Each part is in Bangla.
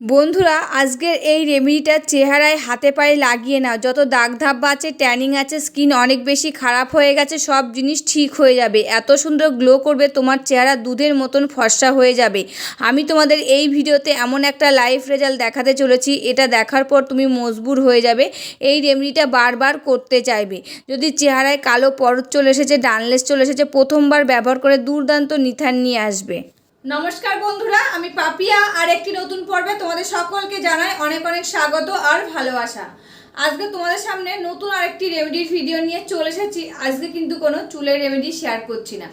বন্ধুরা আজকের এই রেমেডিটা চেহারায় হাতে পায়ে লাগিয়ে নাও। যত দাগ ধাব্বা আছে, ট্যানিং আছে, স্কিন অনেক বেশি খারাপ হয়ে গেছে, সব জিনিস ঠিক হয়ে যাবে। এত সুন্দর গ্লো করবে, তোমার চেহারা দুধের মতন ফর্সা হয়ে যাবে। আমি তোমাদের এই ভিডিওতে এমন একটা লাইভ রেজাল্ট দেখাতে চলেছি, এটা দেখার পর তুমি মজবুর হয়ে যাবে, এই রেমেডিটা বারবার করতে চাইবে। যদি চেহারায় কালো পরত চলে এসেছে, ডানলেস চলে এসেছে, প্রথমবার ব্যবহার করে দুর্দান্ত নিথান নিয়ে আসবে। নমস্কার বন্ধুরা, আমি পাপিয়া আর একটি নতুন পর্বে তোমাদের সকলকে জানাই অনেক অনেক স্বাগত আর ভালোবাসা। আজকে তোমাদের সামনে নতুন আরেকটি রেমেডির ভিডিও নিয়ে চলে এসেছি। আজকে কিন্তু কোনো চুলের রেমেডি শেয়ার করছি না,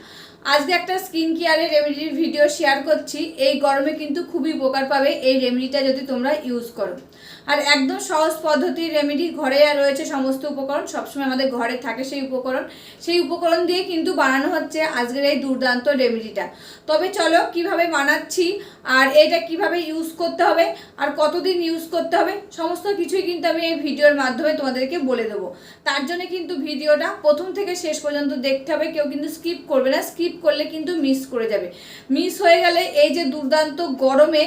আজকে একটা স্কিন কেয়ারের রেমেডির ভিডিও শেয়ার করছি। এই গরমে কিন্তু খুবই উপকার পাবে এই রেমেডিটা যদি তোমরা ইউজ করো। আর একদম সহজ পদ্ধতির রেমেডি, ঘরে রয়েছে সমস্ত উপকরণ, সবসময় আমাদের ঘরে থাকে সেই উপকরণ দিয়ে কিন্তু বানানো হচ্ছে আজকের এই দুর্দান্ত রেমেডিটা। তবে চলো কিভাবে বানাচ্ছি আর এটা কিভাবে ইউজ করতে হবে আর কতদিন ইউজ করতে হবে সমস্ত কিছুই কিন্তু আমি এই ভিডিওর মাধ্যমে তোমাদেরকে বলে দেবো। তার জন্য কিন্তু ভিডিওটা প্রথম থেকে শেষ পর্যন্ত দেখতে হবে, কেউ কিন্তু স্কিপ করবে না, স্কিপ করলে কিন্তু মিস করে যাবে। মিস হয়ে গেলে এই যে দুর্দান্ত গরমে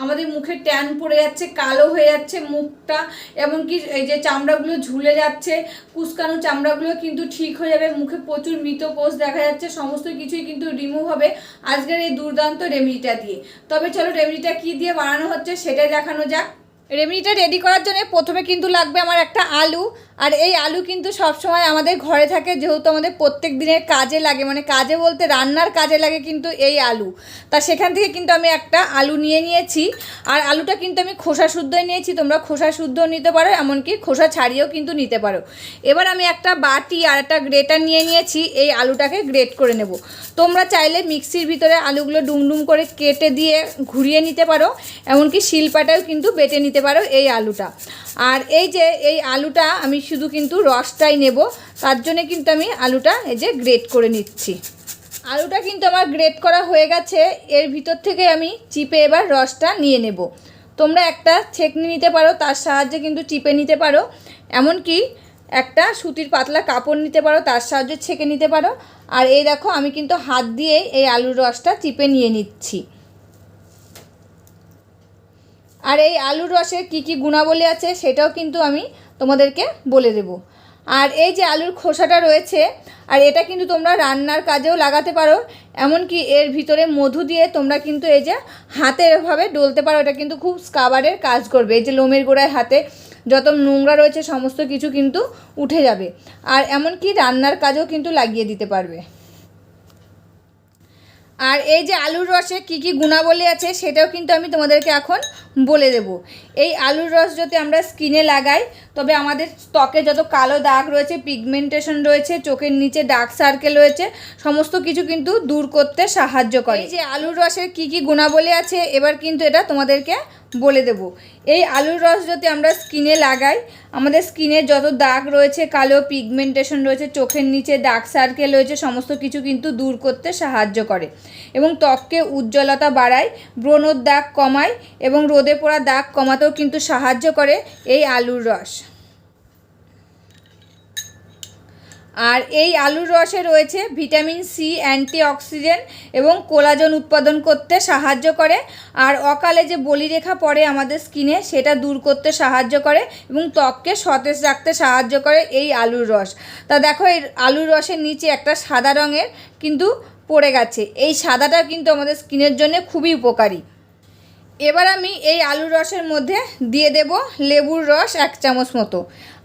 আমাদের মুখে ট্যান পড়ে যাচ্ছে, কালো হয়ে যাচ্ছে মুখটা, এমনকি এই যে চামড়াগুলো ঝুলে যাচ্ছে, কুচকানো চামড়াগুলো কিন্তু ঠিক হয়ে যাবে, মুখে প্রচুর মৃত কোষ দেখা যাচ্ছে, সমস্ত কিছুই কিন্তু রিমুভ হবে আজকের এই দুর্দান্ত রেমেডিটা দিয়ে। তবে চলো রেমেডিটা কী দিয়ে বানানো হচ্ছে সেটাই দেখানো যাক। রেমেডিটা রেডি করার জন্য প্রথমে কিন্তু লাগবে আমার একটা আলু। আর এই আলু কিন্তু সবসময় আমাদের ঘরে থাকে, যেহেতু আমাদের প্রত্যেক দিনের কাজে লাগে, মানে কাজে বলতে রান্নার কাজে লাগে কিন্তু এই আলু। তা সেখান থেকে কিন্তু আমি একটা আলু নিয়ে নিয়েছি। আর আলুটা কিন্তু আমি খোসা শুদ্ধই নিয়েছি, তোমরা খোসা শুদ্ধও নিতে পারো, এমনকি খোসা ছাড়িয়েও কিন্তু নিতে পারো। এবার আমি একটা বাটি আর একটা গ্রেটার নিয়ে নিয়েছি, এই আলুটাকে গ্রেট করে নেব। তোমরা চাইলে মিক্সির ভিতরে আলুগুলো ডুমডুম করে কেটে দিয়ে ঘুরিয়ে নিতে পারো, এমনকি শিলপাটাও কিন্তু বেটে নিতে পারো এই আলুটা। আর এই যে এই আলুটা আমি শুধু কিন্তু রসটাই নেব, তার জন্য কিন্তু আমি আলুটা এই যে গ্রেট করে নিচ্ছি। আলুটা কিন্তু আমার গ্রেট করা হয়ে গেছে, এর ভিতর থেকে আমি চিপে এবার রসটা নিয়ে নেব। তোমরা একটা ছেঁকনি নিতে পারো, তার সাহায্যে কিন্তু চিপে নিতে পারো, এমনকি একটা সুতির পাতলা কাপড় নিতে পারো, তার সাহায্যে ছেঁকে নিতে পারো। আর এই দেখো আমি কিন্তু হাত দিয়ে এই আলুর রসটা চিপে নিয়ে নিচ্ছি। আর এই আলুর রসের কী কী গুণাবলী আছে সেটাও কিন্তু আমি তোমাদেরকে বলে দেব। আর এই যে আলুর খোসাটা রয়েছে, আর এটা কিন্তু তোমরা রান্নার কাজেও লাগাতে পারো, এমনকি এর ভিতরে মধু দিয়ে তোমরা কিন্তু এই যে হাতে এভাবে ডলতে পারো, এটা কিন্তু খুব স্কাবারের কাজ করবে। এই যে লোমের গোড়ায় হাতে যত নোংরা রয়েছে সমস্ত কিছু কিন্তু উঠে যাবে। আর এমনকি রান্নার কাজেও কিন্তু লাগিয়ে দিতে পারবে। আর এই যে আলুর রসে কী কী গুণাবলী আছে সেটাও কিন্তু আমি তোমাদেরকে এখন বলে দেব। এই আলুর রস যদি আমরা স্কিনে লাগাই, তবে আমাদের ত্বকে যত কালো দাগ রয়েছে, পিগমেন্টেশন রয়েছে, চোখের নিচে ডার্ক সার্কেল রয়েছে, সমস্ত কিছু কিন্তু দূর করতে সাহায্য করে। এই যে আলুর রসের কী কী গুণাবলী আছে এবার কিন্তু এটা তোমাদেরকে বলে দেব। এই আলুর রস যদি আমরা স্কিনে লাগাই, আমাদের স্কিনের যত দাগ রয়েছে, কালো পিগমেন্টেশন রয়েছে, চোখের নিচে ডার্ক সার্কেল রয়েছে, সমস্ত কিছু কিন্তু দূর করতে সাহায্য করে এবং ত্বককে উজ্জ্বলতা বাড়ায়, ব্রণর দাগ কমায় এবং রোদে পড়া দাগ কমাতেও কিন্তু সাহায্য করে এই আলুর রস। আর এই আলুর রসে রয়েছে ভিটামিন সি, অ্যান্টিঅক্সিডেন্ট এবং কোলাজেন উৎপাদন করতে সাহায্য করে। আর অকালে যে বলিরেখা পড়ে আমাদের স্কিনে, সেটা দূর করতে সাহায্য করে এবং ত্বককে সতেজ রাখতে সাহায্য করে এই আলুর রস। তা দেখো এই আলুর রসের নিচে একটা সাদা রঙের কিন্তু পড়ে গেছে, এই সাদাটা কিন্তু আমাদের স্কিনের জন্য খুবই উপকারী। এবার আমি এই আলুর রসের মধ্যে দিয়ে দেব লেবুর রস 1 চামচ মতো।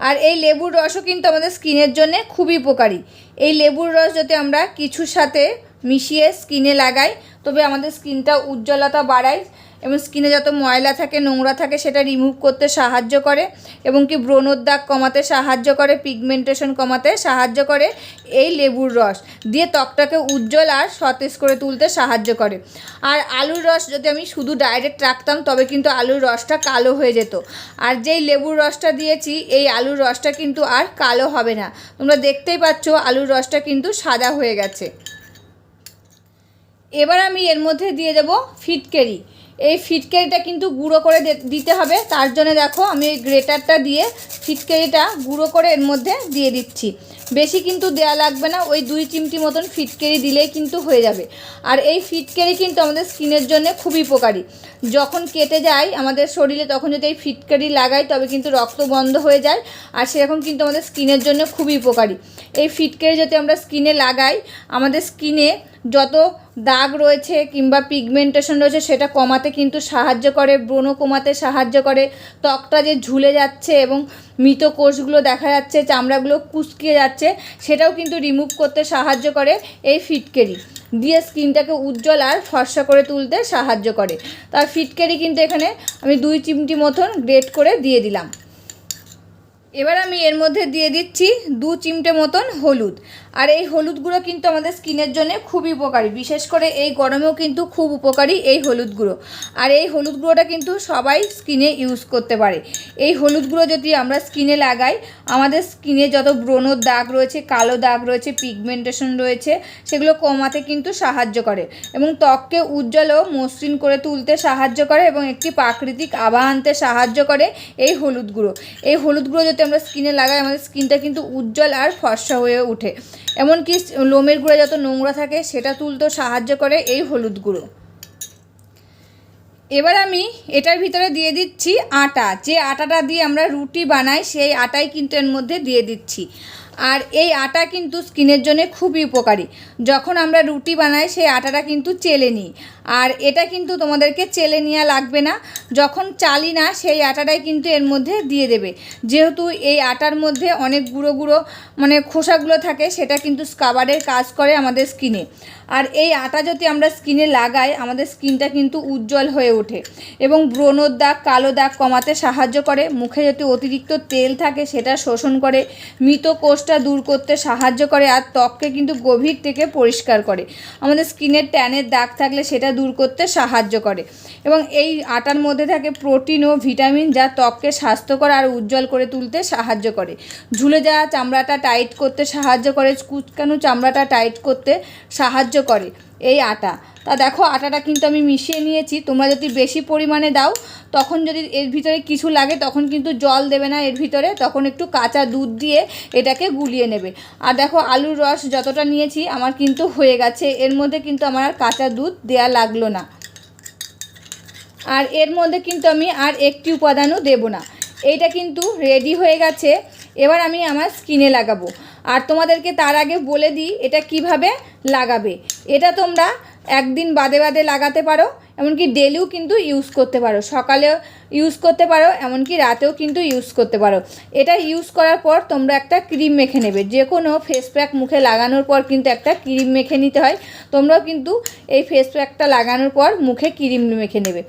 আর এই লেবুর রসও কিন্তু আমাদের স্কিনের জন্য খুবই উপকারী। এই লেবুর রস যদি আমরা কিছুর সাথে মিশিয়ে স্কিনে লাগাই, তবে আমাদের স্কিনটা উজ্জ্বলতা বাড়ায় এবং স্কিনে যত ময়লা থাকে, নোংরা থাকে, সেটা রিমুভ করতে সাহায্য করে এবং কি ব্রণর দাগ কমাতে সাহায্য করে, পিগমেন্টেশন কমাতে সাহায্য করে এই লেবুর রস দিয়ে ত্বকটাকে উজ্জ্বল আর সতেজ করে তুলতে সাহায্য করে। আর আলুর রস যদি আমি শুধু ডাইরেক্ট রাখতাম, তবে কিন্তু আলুর রসটা কালো হয়ে যেত। আর যেই লেবুর রসটা দিয়েছি, এই আলুর রসটা কিন্তু আর কালো হবে না। তোমরা দেখতেই পাচ্ছ আলুর রসটা কিন্তু সাদা হয়ে গেছে। এবার আমি এর মধ্যে দিয়ে দেব ফিটকেরি। এই ফিটকেরিটা কিন্তু গুঁড়ো করে দিতে হবে, তার জন্য দেখো আমি এই গ্রেটারটা দিয়ে ফিটকেরিটা গুঁড়ো করে এর মধ্যে দিয়ে দিচ্ছি। বেশি কিন্তু দেয়া লাগবে না, ওই 2 চিমটি মতন ফিটকেরি দিলেই কিন্তু হয়ে যাবে। আর এই ফিটকেরি কিন্তু আমাদের স্কিনের জন্য খুবই উপকারী। যখন কেটে যায় আমাদের শরীরে তখন যদি এই ফিটকেরি লাগাই তবে কিন্তু রক্ত বন্ধ হয়ে যায়, আর সেরকম কিন্তু আমাদের স্কিনের জন্য খুবই উপকারী। এই ফিটকেরি যদি আমরা স্কিনে লাগাই আমাদের স্কিনে যত দাগ রয়েছে কিংবা পিগমেন্টেশন রয়েছে সেটা কমাতে কিন্তু সাহায্য করে, ব্রণ কমাতে সাহায্য করে, ত্বকটা যে ঝুলে যাচ্ছে এবং মৃত কোষগুলো দেখা যাচ্ছে, চামড়াগুলো কুঁচকিয়ে যাচ্ছে, সেটাও কিন্তু রিমুভ করতে সাহায্য করে এই ফিটকেরি দিয়ে, স্কিনটাকে উজ্জ্বল আর ফর্সা করে তুলতে সাহায্য করে। তার ফিটকেরি কিন্তু এখানে আমি 2 চিমটি মতন গ্রেট করে দিয়ে দিলাম। এবার আমি এর মধ্যে দিয়ে দিচ্ছি 2 চিমটে মতন হলুদ। আর এই হলুদ গুঁড়ো কিন্তু আমাদের স্কিনের জন্য খুবই উপকারী, বিশেষ করে এই গরমেও কিন্তু খুব উপকারী এই হলুদ গুঁড়ো। আর এই হলুদ গুঁড়োটা কিন্তু সবাই স্কিনে ইউজ করতে পারে। এই হলুদ গুঁড়ো যদি আমরা স্কিনে লাগাই আমাদের স্কিনে যত ব্রণর দাগ রয়েছে, কালো দাগ রয়েছে, পিগমেন্টেশন রয়েছে, সেগুলো কমাতে কিন্তু সাহায্য করে এবং ত্বককে উজ্জ্বল ও মসৃণ করে তুলতে সাহায্য করে এবং একটি প্রাকৃতিক আভা আনতে সাহায্য করে এই হলুদ গুঁড়ো। এই হলুদ গুঁড়ো যদি আমরা স্কিনে লাগাই আমাদের স্কিনটা কিন্তু উজ্জ্বল আর ফর্সা হয়ে ওঠে। এমনকি লোমের গুঁড়ে যত নোংরা থাকে সেটা তুলতেও সাহায্য করে এই হলুদ গুঁড়ো। এবার আমি এটার ভিতরে দিয়ে দিচ্ছি আটা। যে আটাটা দিয়ে আমরা রুটি বানাই সেই আটাই কিন্তু এর মধ্যে দিয়ে দিচ্ছি। আর এই আটা কিন্তু স্কিনের জন্য খুবই উপকারী। যখন আমরা রুটি বানাই সেই আটাটা কিন্তু চেলে নিই, আর এটা কিন্তু তোমাদেরকে চেলে নেওয়া লাগবে না। যখন চালি না সেই আটাটাই কিন্তু এর মধ্যে দিয়ে দেবে, যেহেতু এই আটার মধ্যে অনেক গুঁড়ো গুঁড়ো মানে খোসাগুলো থাকে, সেটা কিন্তু স্কাবারের কাজ করে আমাদের স্কিনে। আর এই আটা যদি আমরা স্কিনে লাগাই আমাদের স্কিনটা কিন্তু উজ্জ্বল হয়ে ওঠে এবং ব্রণর দাগ, কালো দাগ কমাতে সাহায্য করে। মুখে যদি অতিরিক্ত তেল থাকে সেটা শোষণ করে, মৃত কোষটা দূর করতে সাহায্য করে, আর ত্বককে কিন্তু গভীর থেকে পরিষ্কার করে। আমাদের স্কিনের ট্যানের দাগ থাকলে সেটা দূর করতে সাহায্য করে এবং এই আটার মধ্যে থাকে প্রোটিন ও ভিটামিন যা ত্বককে স্বাস্থ্যকর আর উজ্জ্বল করে তুলতে সাহায্য করে। ঝুলে যাওয়া চামড়াটা টাইট করতে সাহায্য করে, কুচকানো চামড়াটা টাইট করতে সাহায্য করে এই আটা। তা দেখো আটাটা কিন্তু আমি মিশিয়ে নিয়েছি। তোমরা যদি বেশি পরিমাণে দাও তখন যদি এর ভিতরে কিছু লাগে তখন কিন্তু জল দেবে না এর ভিতরে, তখন একটু কাঁচা দুধ দিয়ে এটাকে গুলিয়ে নেবে। আর দেখো আলুর রস যতটা নিয়েছি আমার কিন্তু হয়ে গেছে, এর মধ্যে কিন্তু আমার আর কাঁচা দুধ দেয়া লাগলো না। আর এর মধ্যে কিন্তু আমি আর একটি উপাদানও দেব না। এইটা কিন্তু রেডি হয়ে গেছে। এবার আমি আমার স্কিনে লাগাবো। আর তোমাদেরকে তার আগে বলে দিই এটা কিভাবে লাগাবে। এটা তোমরা একদিন বাদে বাদে লাগাতে পারো, এমনকি ডেলিও কিন্তু ইউজ করতে পারো, সকালেও ইউজ করতে পারো, এমনকি রাতেও কিন্তু ইউজ করতে পারো। এটা ইউজ করার পর তোমরা একটা ক্রিম মেখে নেবে। যে কোনো ফেস প্যাক মুখে লাগানোর পর কিন্তু একটা ক্রিম মেখে নিতে হয়। তোমরাও কিন্তু এই ফেস প্যাকটা লাগানোর পর মুখে ক্রিম মেখে নেবে।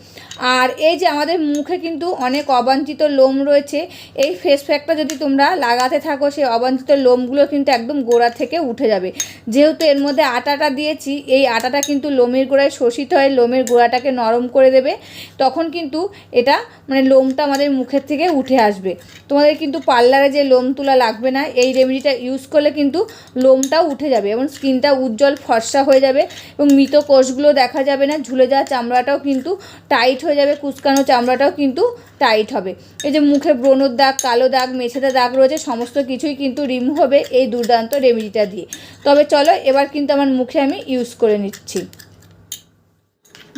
আর এই যে আমাদের মুখে কিন্তু অনেক অবাঞ্ছিত লোম রয়েছে, এই ফেস প্যাকটা যদি তোমরা লাগাতে থাকো সেই অবাঞ্ছিত লোমগুলো কিন্তু একদম গোড়া থেকে উঠে যাবে। যেহেতু এর মধ্যে আটাটা দিয়েছি, এই আটাটা কিন্তু লোমের গোড়ায় শোষিত হয়, লোমের গোড়াটাকে নরম করে দেবে। তখন কিন্তু এটা মানে লোমটা আমাদের মুখের থেকে উঠে আসবে। তোমাদের কিন্তু পার্লারে যে লোম তোলা লাগবে না, এই রেমেডিটা ইউজ করলে কিন্তু লোমটাও উঠে যাবে এবং স্কিনটা উজ্জ্বল ফর্সা হয়ে যাবে এবং মৃত কোষগুলো দেখা যাবে না। ঝুলে যাওয়া চামড়াটাও কিন্তু টাইট হয়ে যাবে, কুচকানো চামড়াটাও কিন্তু টাইট হবে। এই যে মুখে ব্রণর দাগ, কালো দাগ, মেছেদা দাগ রয়েছে সমস্ত কিছুই কিন্তু রিমুভ হবে এই দুর্দান্ত রেমেডিটা দিয়ে। তবে চলো এবার কিন্তু আমার মুখে আমি ইউজ করে নিচ্ছি।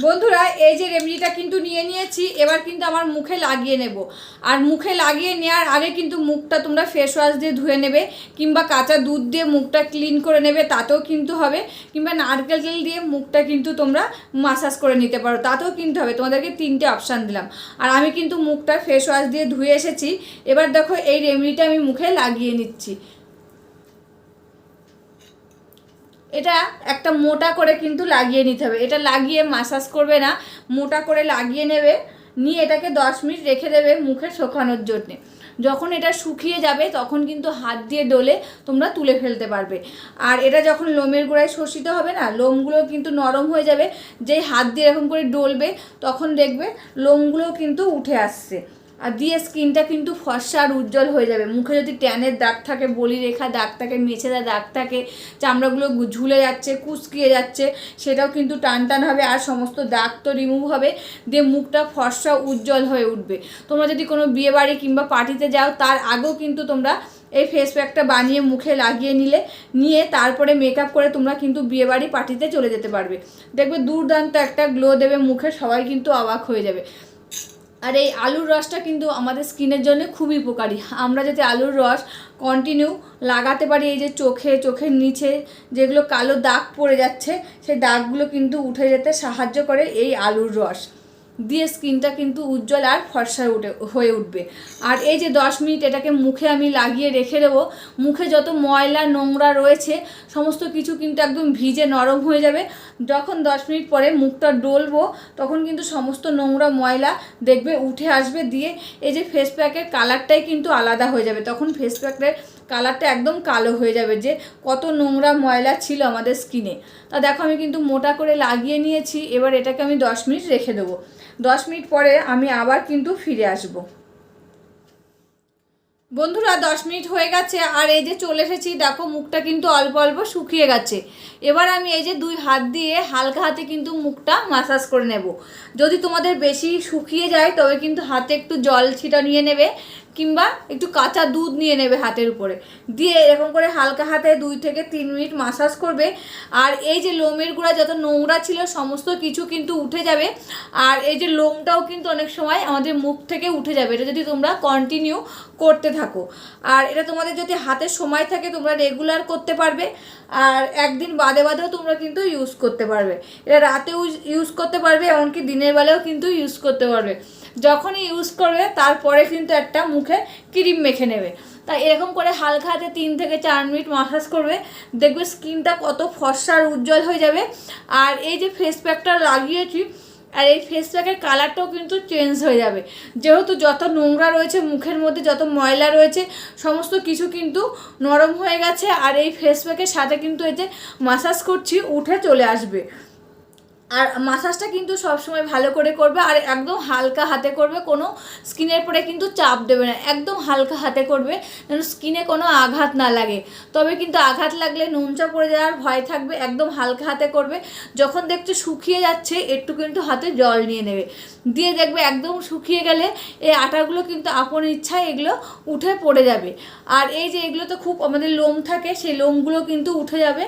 বন্ধুরা এই যে রেমেডিটা কিন্তু নিয়ে নিয়েছি, এবার কিন্তু আমার মুখে লাগিয়ে নেব। আর মুখে লাগিয়ে নেওয়ার আগে কিন্তু মুখটা তোমরা ফেস ওয়াশ দিয়ে ধুয়ে নেবে, কিংবা কাঁচা দুধ দিয়ে মুখটা ক্লিন করে নেবে, তাতেও কিন্তু হবে, কিংবা নারকেল তেল দিয়ে মুখটা কিন্তু তোমরা মাসাজ করে নিতে পারো, তাতেও কিন্তু হবে। তোমাদেরকে 3টে অপশান দিলাম। আর আমি কিন্তু মুখটা ফেস ওয়াশ দিয়ে ধুয়ে এসেছি। এবার দেখো এই রেমেডিটা আমি মুখে লাগিয়ে নিচ্ছি। এটা একটা মোটা করে কিন্তু লাগিয়ে নিতে হবে, এটা লাগিয়ে মাসাজ করবে না, মোটা করে লাগিয়ে নেবে, নিয়ে এটাকে 10 মিনিট রেখে দেবে মুখে শুকানোর জন্যে। যখন এটা শুকিয়ে যাবে তখন কিন্তু হাত দিয়ে ডলে তোমরা তুলে ফেলতে পারবে। আর এটা যখন লোমের গোড়ায় শোষিত হবে না, লোমগুলো কিন্তু নরম হয়ে যাবে, যেই হাত দিয়ে এরকম করে ডলবে তখন দেখবে লোমগুলো কিন্তু উঠে আসছে। আর দিয়ে স্কিনটা কিন্তু ফর্সা আর উজ্জ্বল হয়ে যাবে। মুখে যদি ট্যানের দাগ থাকে, বলি রেখা দাগ থাকে, মেছেদা দাগ থাকে, চামড়াগুলো ঝুলে যাচ্ছে, কুচকিয়ে যাচ্ছে, সেটাও কিন্তু টান টান হবে আর সমস্ত দাগ তো রিমুভ হবে, দিয়ে মুখটা ফর্সা উজ্জ্বল হয়ে উঠবে। তোমরা যদি কোনো বিয়েবাড়ি কিংবা পার্টিতে যাও তার আগেও কিন্তু তোমরা এই ফেস প্যাকটা বানিয়ে মুখে লাগিয়ে নিয়ে তারপরে মেকআপ করে তোমরা কিন্তু বিয়েবাড়ি পার্টিতে চলে যেতে পারবে। দেখবে দুর্দান্ত একটা গ্লো দেবে মুখে, সবাই কিন্তু অবাক হয়ে যাবে। আর এই আলুর রসটা কিন্তু আমাদের স্কিনের জন্য খুবই উপকারী। আমরা যদি আলুর রস কন্টিনিউ লাগাতে পারি, এই যে চোখের নিচে যেগুলো কালো দাগ পড়ে যাচ্ছে সেই দাগগুলো কিন্তু উঠে যেতে সাহায্য করে এই আলুর রস দিয়ে। স্কিনটা কিন্তু উজ্জ্বল আর ফর্সা হয়ে উঠবে। আর এই যে 10 মিনিট এটাকে মুখে আমি লাগিয়ে রেখে দেবো, মুখে যত ময়লা নোংরা রয়েছে সমস্ত কিছু কিন্তু একদম ভিজে নরম হয়ে যাবে। যখন 10 মিনিট পরে মুখটা ডলবো তখন কিন্তু সমস্ত নোংরা ময়লা দেখবে উঠে আসবে, দিয়ে এই যে ফেস প্যাকের কালারটাই কিন্তু আলাদা হয়ে যাবে। তখন ফেস প্যাকের কালারটা একদম কালো হয়ে যাবে, যে কত নোংরা ময়লা ছিল আমাদের স্কিনে। তা দেখো আমি কিন্তু মোটা করে লাগিয়ে নিয়েছি। এবার এটাকে আমি 10 মিনিট রেখে দেবো। 10 মিনিট পরে আমি আবার কিন্তু ফিরে আসব। বন্ধুরা 10 মিনিট হয়ে গেছে আর এই যে চলে এসেছি, দেখো মুখটা কিন্তু অল্প অল্প শুকিয়ে গেছে। এবার আমি এই যে 2 হাত দিয়ে হালকা হাতে কিন্তু মুখটা মাসাজ করে নেব। যদি তোমাদের বেশি শুকিয়ে যায় তবে কিন্তু হাতে একটু জল ছিটা নিয়ে নেবে, কিংবা একটু কাঁচা দুধ নিয়ে নেবে হাতের উপরে দিয়ে এরকম করে হালকা হাতে 2 থেকে 3 মিনিট মাসাজ করবে। আর এই যে লোমের গুঁড়া যত নোংরা ছিল সমস্ত কিছু কিন্তু উঠে যাবে। আর এই যে লোমটাও কিন্তু অনেক সময় আমাদের মুখ থেকে উঠে যাবে, এটা যদি তোমরা কন্টিনিউ করতে থাকো। আর এটা তোমাদের যদি হাতে সময় থাকে তোমরা রেগুলার করতে পারবে, আর একদিন বাদে বাদেও তোমরা কিন্তু ইউজ করতে পারবে। এটা রাতেও ইউজ করতে পারবে, এমনকি দিনের বেলাও কিন্তু ইউজ করতে পারবে। যখনই ইউজ করবে তারপরে কিন্তু একটা মুখে ক্রিম মেখে নেবে। তাই এরকম করে হালকা হাতে 3 থেকে 4 মিনিট মাসাজ করবে, দেখবে স্কিনটা কত ফর্সা আর উজ্জ্বল হয়ে যাবে। আর এই যে ফেস প্যাকটা লাগিয়েছি, আর এই ফেস প্যাকের কালারটাও কিন্তু চেঞ্জ হয়ে যাবে, যেহেতু যত নোংরা রয়েছে মুখের মধ্যে, যত ময়লা রয়েছে সমস্ত কিছু কিন্তু নরম হয়ে গেছে। আর এই ফেস প্যাকের সাথে কিন্তু এই যে মাসাজ করছি উঠে চলে আসবে। আর মাসাজটা কিন্তু সবসময় ভালো করে করবে, আর একদম হালকা হাতে করবে, কোনো স্কিনের পরে কিন্তু চাপ দেবে না, একদম হালকা হাতে করবে যেন স্কিনে কোনো আঘাত না লাগে। তবে কিন্তু আঘাত লাগলে নুনচা পড়ে যাওয়ার ভয় থাকবে। একদম হালকা হাতে করবে। যখন দেখছো শুকিয়ে যাচ্ছে একটু কিন্তু হাতে জল নিয়ে নেবে, দিয়ে দেখবে একদম শুকিয়ে গেলে এই আটাগুলো কিন্তু আপন ইচ্ছায় এগুলো উঠে পড়ে যাবে। আর এই যে এগুলো তো খুব আমাদের লোম থাকে, সেই লোমগুলো কিন্তু উঠে যাবে।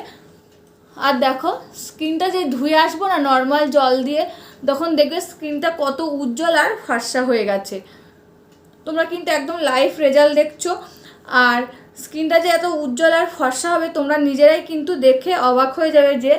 আর দেখো স্কিনটা যে ধুয়ে আসবো না নর্মাল জল দিয়ে, তখন দেখবে স্কিনটা কত উজ্জ্বল আর ফর্সা হয়ে গেছে। তোমরা কিন্তু একদম লাইভ রেজাল্ট দেখছো। আর স্কিনটা যে এত উজ্জ্বল আর ফর্সা হবে তোমরা নিজেরাই কিন্তু দেখে অবাক হয়ে যাবে, যে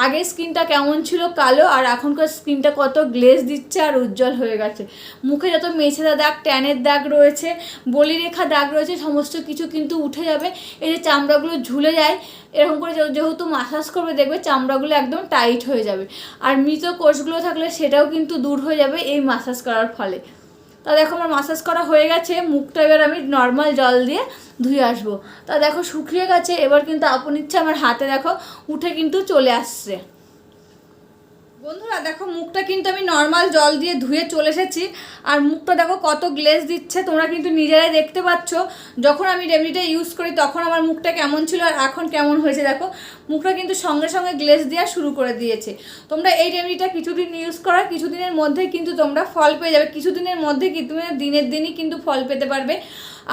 আগে স্কিনটা কেমন ছিল কালো, আর এখনকার স্কিনটা কত গ্লেজ দিচ্ছে আর উজ্জ্বল হয়ে গেছে। মুখে যত মেছেদা দাগ, ট্যানের দাগ রয়েছে, বলিরেখা দাগ রয়েছে সমস্ত কিছু কিন্তু উঠে যাবে। এই যে চামড়াগুলো ঝুলে যায়, এরকম করে যেহেতু মাসাজ করবে দেখবে চামড়াগুলো একদম টাইট হয়ে যাবে। আর মৃত কোষগুলো থাকলে সেটাও কিন্তু দূর হয়ে যাবে এই মাসাজ করার ফলে। তা দেখো আমার মাসাজ করা হয়ে গেছে, মুখটা এবার আমি নর্মাল জল দিয়ে ধুয়ে আসবো। তা দেখো শুকিয়ে গেছে, এবার কিন্তু আপন ইচ্ছা আমার হাতে দেখো উঠে কিন্তু চলে আসছে। বন্ধুরা দেখো মুখটা কিন্তু আমি নর্মাল জল দিয়ে ধুয়ে চলে এসেছি, আর মুখটা দেখো কত গ্লেজ দিচ্ছে, তোমরা কিন্তু নিজেরাই দেখতে পাচ্ছ। যখন আমি রেমেডিটা ইউজ করি তখন আমার মুখটা কেমন ছিল আর এখন কেমন হয়েছে দেখো, মুখটা কিন্তু সঙ্গে সঙ্গে গ্লেজ দেওয়া শুরু করে দিয়েছে। তোমরা এই রেমেডিটা কিছুদিন ইউজ করার কিছুদিনের মধ্যেই কিন্তু তোমরা ফল পেয়ে যাবে, কিছুদিনের মধ্যে কি তুমি দিনের দিনই কিন্তু ফল পেতে পারবে।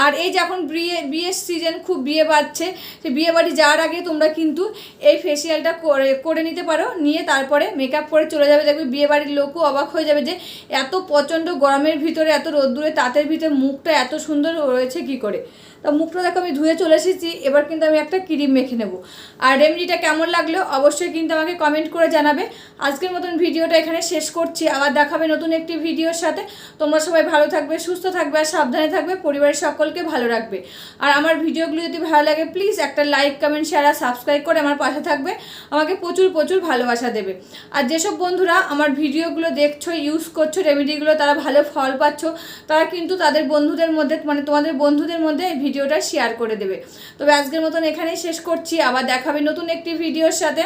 আর এই যে এখন বিয়ের সিজন, খুব বিয়ে বাড়ছে, সেই বিয়ে বাড়ি যাওয়ার আগে তোমরা কিন্তু এই ফেসিয়ালটা করে নিতে পারো, নিয়ে তারপরে মেকআপ করে চলে যাবে। দেখবে বিয়ে বাড়ির লোকও অবাক হয়ে যাবে যে এত প্রচণ্ড গরমের ভিতরে, এত রোদ্দুরে তাতের ভিতরে মুখটা এত সুন্দর রয়েছে কী করে। তা মুখটা দেখো আমি ধুয়ে চলে এসেছি, এবার কিন্তু আমি একটা ক্রিম মেখে নেব। আর রেমেডিটা কেমন লাগলো অবশ্যই কিন্তু আমাকে কমেন্ট করে জানাবে। আজকের মতন ভিডিওটা এখানে শেষ করছি, আবার দেখাবে নতুন একটি ভিডিওর সাথে। তোমরা সবাই ভালো থাকবে, সুস্থ থাকবে আর সাবধানে থাকবে, পরিবারের সকলকে ভালো রাখবে। আর আমার ভিডিওগুলো যদি ভালো লাগে প্লিজ একটা লাইক, কমেন্ট, শেয়ার আর সাবস্ক্রাইব করে আমার পাশে থাকবে, আমাকে প্রচুর প্রচুর ভালোবাসা দেবে। আর যেসব বন্ধুরা আমার ভিডিওগুলো দেখছো, ইউজ করছো রেমেডিগুলো, তারা ভালো ফল পাচ্ছ, তারা কিন্তু তাদের বন্ধুদের মধ্যে, মানে তোমাদের বন্ধুদের মধ্যে এই ভিডিওটা শেয়ার করে দেবে। তবে আজকের মতন এখানেই শেষ করছি, আবার দেখাবে নতুন একটি ভিডিওর সাথে।